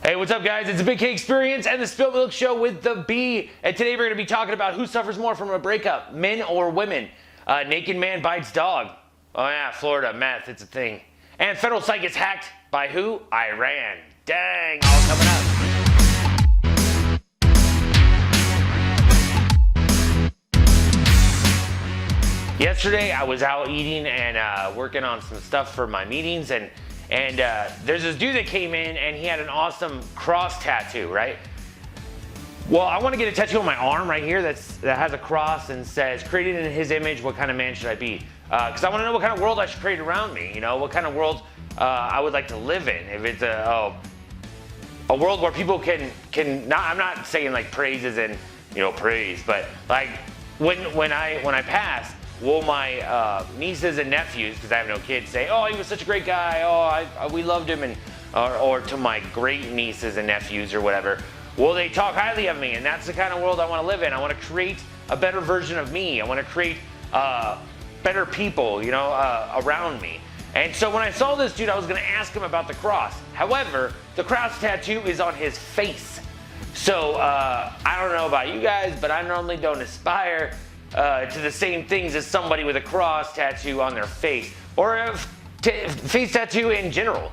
Hey, what's up, guys? It's a Big K Experience and the Spilt Milk Show with the B. And today we're going to be talking about who suffers more from a breakup, men or women. Naked man bites dog. Oh yeah, Florida, meth, it's a thing. And federal site gets hacked by who? Iran. Dang, all coming up. Yesterday I was out eating and working on some stuff for my meetings, and there's this dude that came in and he had an awesome cross tattoo, right? Well, I want to get a tattoo on my arm right here that has a cross and says, created in his image, what kind of man should I be? Because I want to know what kind of world I should create around me, you know, what kind of world I would like to live in. If it's a world where people can I'm not saying like praise as in, you know, praise, but like when I pass, will my nieces and nephews, because I have no kids, say, oh, he was such a great guy, oh, we loved him, and or to my great nieces and nephews or whatever, will they talk highly of me? And that's the kind of world I want to live in. I want to create a better version of me. I want to create better people, you know, around me. And so when I saw this dude, I was going to ask him about the cross. However, the cross tattoo is on his face. So I don't know about you guys, but I normally don't aspire to the same things as somebody with a cross tattoo on their face, or a face tattoo in general.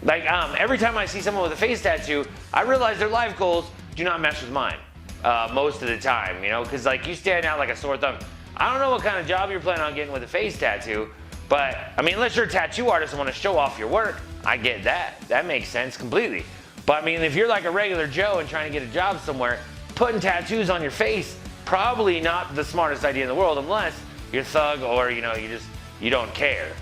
Like every time I see someone with a face tattoo, I realize their life goals do not mesh with mine most of the time, you know, because like you stand out like a sore thumb. I don't know what kind of job you're planning on getting with a face tattoo, but I mean, unless you're a tattoo artist and want to show off your work, I get that. That makes sense completely. But I mean, if you're like a regular Joe and trying to get a job somewhere, putting tattoos on your face, probably not the smartest idea in the world, unless you're thug or, you know, you don't care.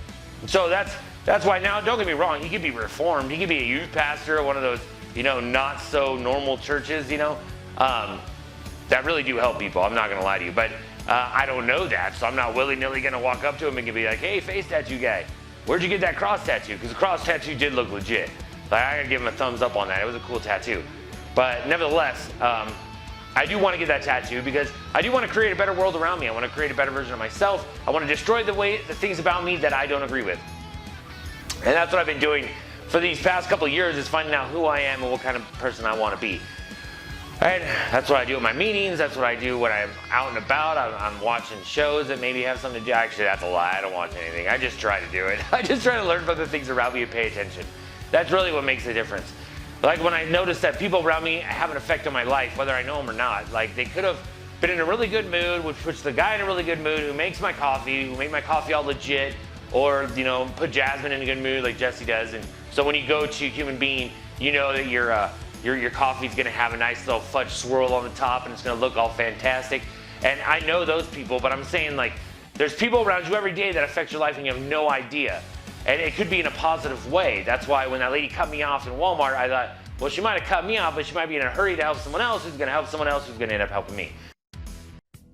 So that's why now, don't get me wrong, he could be reformed, he could be a youth pastor or one of those, you know, not so normal churches, you know, that really do help people. I'm not gonna lie to you, but I don't know that, so I'm not willy-nilly gonna walk up to him and be like, hey, face tattoo guy, where'd you get that cross tattoo? Because the cross tattoo did look legit. Like, I gotta give him a thumbs up on that. It was a cool tattoo. But nevertheless, I do want to get that tattoo because I do want to create a better world around me. I want to create a better version of myself. I want to destroy the things about me that I don't agree with. And that's what I've been doing for these past couple of years, is finding out who I am and what kind of person I want to be. And that's what I do at my meetings. That's what I do when I'm out and about. I'm watching shows that maybe have something to do. Actually, that's a lie. I don't watch anything. I just try to do it. I just try to learn from the things around me and pay attention. That's really what makes the difference. Like when I notice that people around me have an effect on my life, whether I know them or not. Like they could have been in a really good mood, which puts the guy in a really good mood, who makes my coffee, who made my coffee all legit, or, you know, put Jasmine in a good mood like Jesse does. And so when you go to Human Being, you know that your coffee's gonna have a nice little fudge swirl on the top and it's gonna look all fantastic. And I know those people, but I'm saying, like, there's people around you every day that affect your life and you have no idea. And it could be in a positive way. That's why when that lady cut me off in Walmart, I thought, well, she might have cut me off, but she might be in a hurry to help someone else who's gonna help someone else who's gonna end up helping me.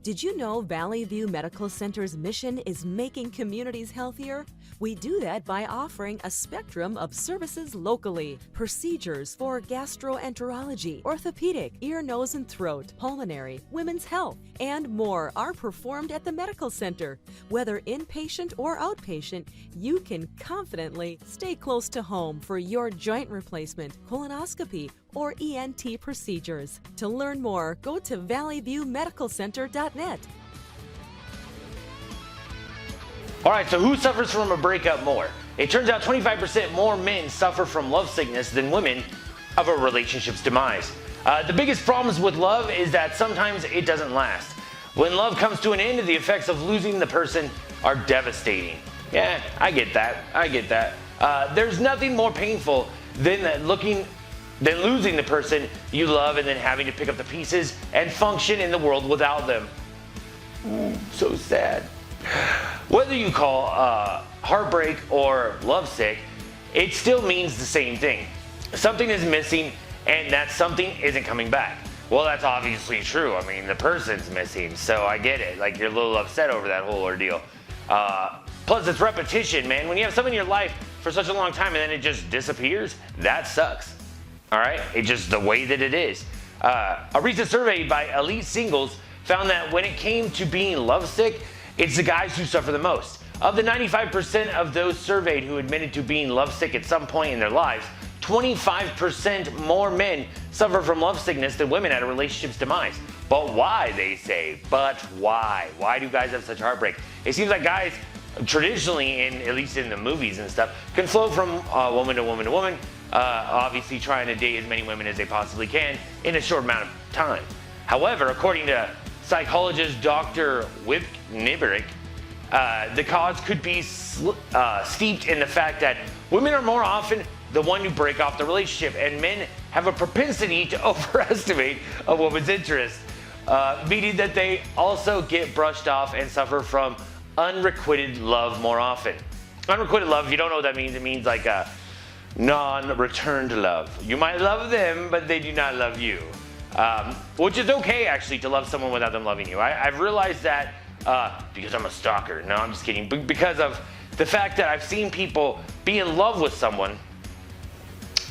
Did you know Valley View Medical Center's mission is making communities healthier? We do that by offering a spectrum of services locally. Procedures for gastroenterology, orthopedic, ear, nose, and throat, pulmonary, women's health, and more are performed at the medical center. Whether inpatient or outpatient, you can confidently stay close to home for your joint replacement, colonoscopy, or ENT procedures. To learn more, go to valleyviewmedicalcenter.net. All right, so who suffers from a breakup more? It turns out 25% more men suffer from love sickness than women of a relationship's demise. The biggest problems with love is that sometimes it doesn't last. When love comes to an end, the effects of losing the person are devastating. Yeah, I get that. There's nothing more painful than losing the person you love and then having to pick up the pieces and function in the world without them. So sad. Whether you call heartbreak or lovesick, it still means the same thing. Something is missing, and that something isn't coming back. Well, that's obviously true. I mean, the person's missing, so I get it. Like, you're a little upset over that whole ordeal. Plus, it's repetition, man. When you have something in your life for such a long time and then it just disappears, that sucks. All right? It's just the way that it is. A recent survey by Elite Singles found that when it came to being lovesick, it's the guys who suffer the most. Of the 95% of those surveyed who admitted to being lovesick at some point in their lives, 25% more men suffer from love sickness than women at a relationship's demise. But why, they say? But why? Why do guys have such heartbreak? It seems like guys traditionally, at least in the movies and stuff, can float from woman to woman to woman, obviously trying to date as many women as they possibly can in a short amount of time. However, according to psychologist Dr. Wip Nibberick, the cause could be steeped in the fact that women are more often the one who break off the relationship, and men have a propensity to overestimate a woman's interest, meaning that they also get brushed off and suffer from unrequited love more often. Unrequited love, if you don't know what that means, it means like a non-returned love. You might love them, but they do not love you. Which is okay, actually, to love someone without them loving you. I've realized that because I'm a stalker. No, I'm just kidding. Because of the fact that I've seen people be in love with someone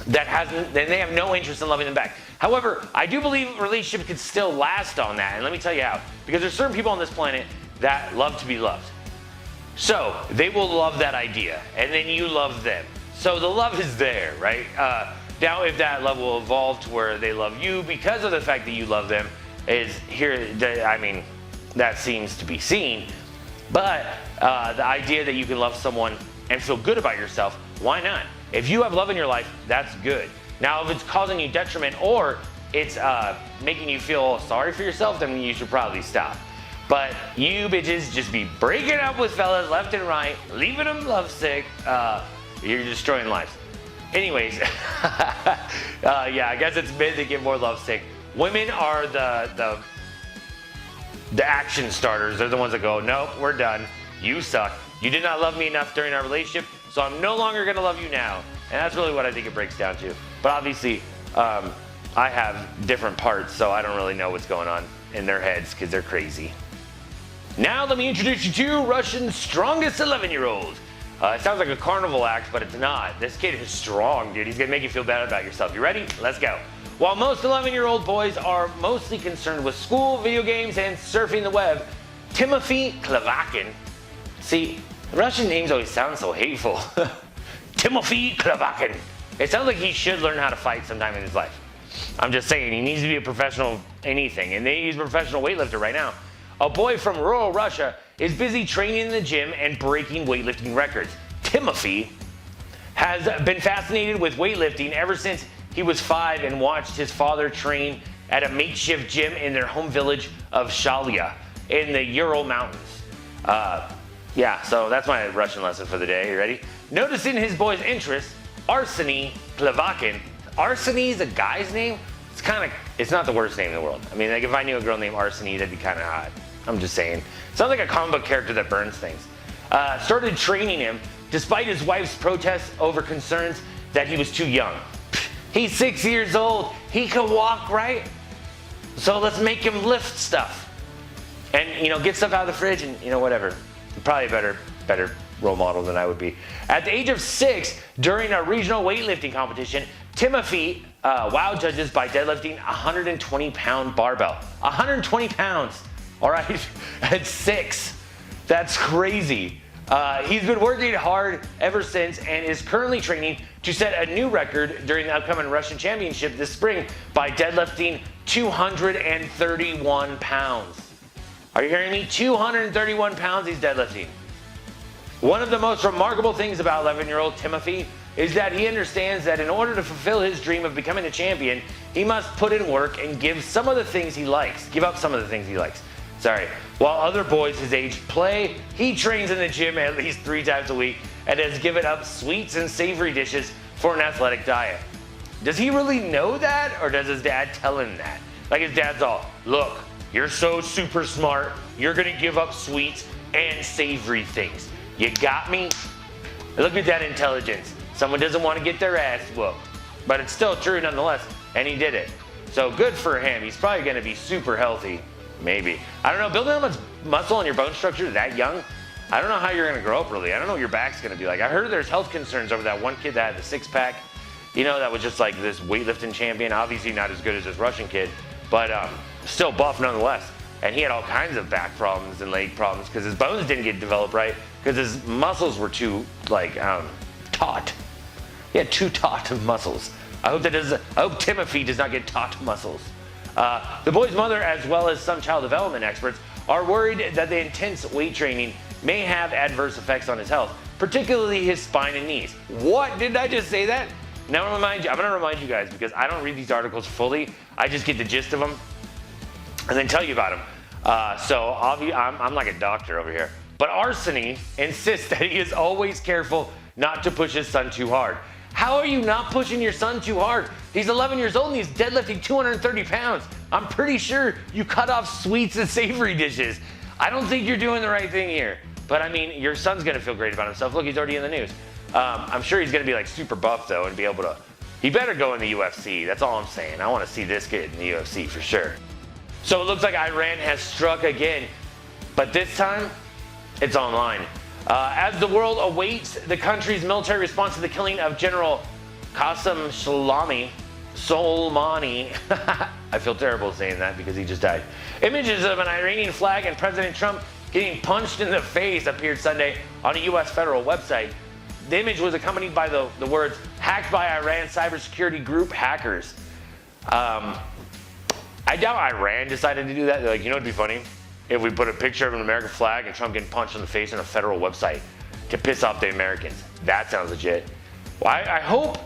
then they have no interest in loving them back. However, I do believe relationships can still last on that, and let me tell you how. Because there's certain people on this planet that love to be loved. So they will love that idea, and then you love them. So the love is there, right? Now, if that love will evolve to where they love you because of the fact that you love them, that seems to be seen. But the idea that you can love someone and feel good about yourself, why not? If you have love in your life, that's good. Now, if it's causing you detriment or it's making you feel sorry for yourself, then you should probably stop. But you bitches just be breaking up with fellas left and right, leaving them lovesick. You're destroying lives. Anyways, yeah, I guess it's men that get more lovesick. Women are the action starters. They're the ones that go, nope, we're done. You suck. You did not love me enough during our relationship, so I'm no longer going to love you now. And that's really what I think it breaks down to. But obviously, I have different parts, so I don't really know what's going on in their heads because they're crazy. Now let me introduce you to Russia's strongest 11-year-old. It sounds like a carnival act, but it's not. This kid is strong, dude. He's going to make you feel bad about yourself. You ready? Let's go. While most 11-year-old boys are mostly concerned with school, video games, and surfing the web, Timothy Klavakin, see, Russian names always sound so hateful. Timothy Klavakin. It sounds like he should learn how to fight sometime in his life. I'm just saying, he needs to be a professional anything, and he's a professional weightlifter right now. A boy from rural Russia is busy training in the gym and breaking weightlifting records. Timothy has been fascinated with weightlifting ever since he was 5 and watched his father train at a makeshift gym in their home village of Shalia in the Ural Mountains. Yeah, so that's my Russian lesson for the day. You ready? Noticing his boy's interest, Arseny Klavakin. Arseny is a guy's name? It's not the worst name in the world. I mean, like if I knew a girl named Arseny, that'd be kind of hot. I'm just saying. Sounds like a comic book character that burns things. Started training him despite his wife's protests over concerns that he was too young. He's 6 years old. He can walk, right? So let's make him lift stuff. And, get stuff out of the fridge and, whatever. Probably a better role model than I would be. At the age of 6, during a regional weightlifting competition, Timothy wowed judges by deadlifting a 120-pound barbell. 120 pounds. All right, at 6. That's crazy. He's been working hard ever since and is currently training to set a new record during the upcoming Russian Championship this spring by deadlifting 231 pounds. Are you hearing me? 231 pounds he's deadlifting. One of the most remarkable things about 11-year-old Timothy is that he understands that in order to fulfill his dream of becoming a champion, he must put in work and give up some of the things he likes. While other boys his age play, he trains in the gym at least 3 times a week and has given up sweets and savory dishes for an athletic diet. Does he really know that, or does his dad tell him that? Like his dad's all, look, you're so super smart, you're gonna give up sweets and savory things. You got me? Look at that intelligence. Someone doesn't want to get their ass whooped. But it's still true nonetheless, and he did it. So good for him. He's probably gonna be super healthy. Maybe. I don't know, building that much muscle in your bone structure that young, I don't know how you're going to grow up really. I don't know what your back's going to be like. I heard there's health concerns over that one kid that had the 6-pack, that was just like this weightlifting champion. Obviously not as good as this Russian kid, but still buff nonetheless. And he had all kinds of back problems and leg problems because his bones didn't get developed right because his muscles were too, taut. He had 2 taut muscles. I hope Timothy does not get taut muscles. The boy's mother, as well as some child development experts, are worried that the intense weight training may have adverse effects on his health, particularly his spine and knees. What? Did I just say that? Now I'm going to remind you guys, because I don't read these articles fully. I just get the gist of them and then tell you about them. So I'm like a doctor over here. But Arseny insists that he is always careful not to push his son too hard. How are you not pushing your son too hard? He's 11 years old and he's deadlifting 230 pounds. I'm pretty sure you cut off sweets and savory dishes. I don't think you're doing the right thing here. But I mean, your son's gonna feel great about himself. Look, he's already in the news. I'm sure he's gonna be like super buff though and be able to, he better go in the UFC. That's all I'm saying. I wanna see this kid in the UFC for sure. So it looks like Iran has struck again, but this time it's online. As the world awaits the country's military response to the killing of General Qasem Soleimani. I feel terrible saying that because he just died. Images of an Iranian flag and President Trump getting punched in the face appeared Sunday on a U.S. federal website. The image was accompanied by the words, hacked by Iran cybersecurity group hackers. I doubt Iran decided to do that. They're like, you know what'd be funny? If we put a picture of an American flag and Trump getting punched in the face on a federal website to piss off the Americans. That sounds legit. Well, I hope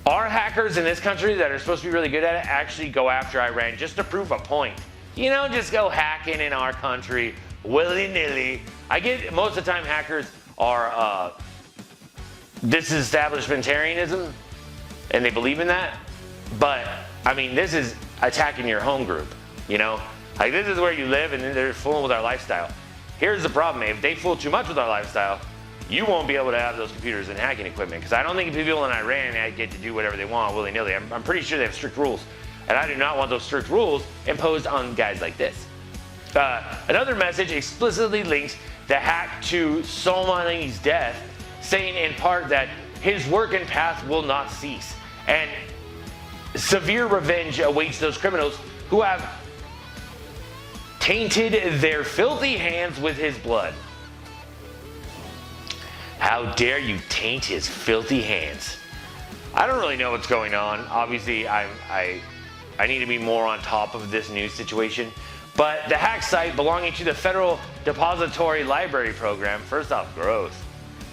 our hackers in this country that are supposed to be really good at it actually go after Iran just to prove a point. You know, just go hacking in our country willy-nilly. I get most of the time hackers are disestablishmentarianism and they believe in that. But, I mean, this is attacking your home group, you know? Like, this is where you live and they're fooling with our lifestyle. Here's the problem, if they fool too much with our lifestyle, you won't be able to have those computers and hacking equipment. Because I don't think people in Iran get to do whatever they want willy-nilly. I'm pretty sure they have strict rules. And I do not want those strict rules imposed on guys like this. Another message explicitly links the hack to Soleimani's death, saying in part that his work and path will not cease. And severe revenge awaits those criminals who have tainted their filthy hands with his blood. How dare you taint his filthy hands? I don't really know what's going on. Obviously, I need to be more on top of this news situation. But the hack site belonging to the Federal Depository Library Program, first off, gross.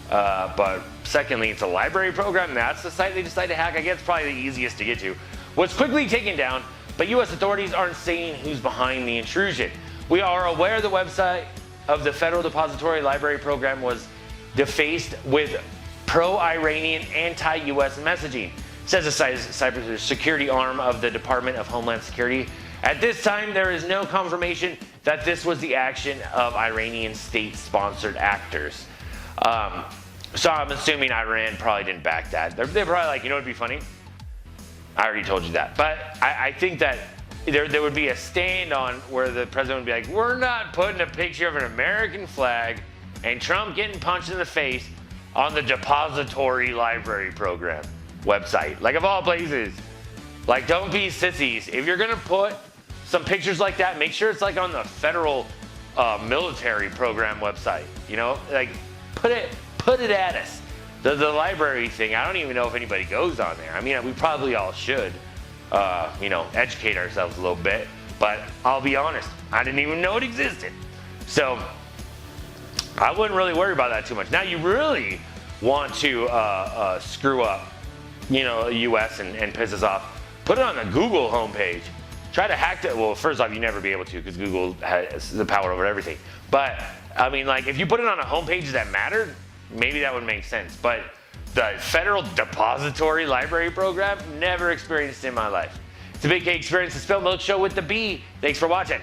But secondly, it's a library program. That's the site they decided to hack. I guess it's probably the easiest to get to. Was quickly taken down, but U.S. authorities aren't saying who's behind the intrusion. We are aware the website of the Federal Depository Library Program was defaced with pro-Iranian, anti-U.S. messaging, says the cybersecurity arm of the Department of Homeland Security. At this time, there is no confirmation that this was the action of Iranian state-sponsored actors. So I'm assuming Iran probably didn't back that. They're probably like, you know what'd be funny? I already told you that. But I think that there would be a stand on where the president would be like, we're not putting a picture of an American flag and Trump getting punched in the face on the Depository Library Program website. Like, of all places. Like, don't be sissies. If you're gonna put some pictures like that, make sure it's like on the federal military program website. You know, like put it at us. The library thing, I don't even know if anybody goes on there. I mean, we probably all should, you know, educate ourselves a little bit. But I'll be honest, I didn't even know it existed. So I wouldn't really worry about that too much. Now, you really want to screw up, you know, the U.S. and piss us off, put it on the Google homepage. Try to hack it. Well, first off, you never be able to because Google has the power over everything. But, I mean, like, if you put it on a homepage that mattered, maybe that would make sense. But the Federal Depository Library Program, never experienced in my life. It's a Big K Experience, the Spilt Milk Show with the B. Thanks for watching.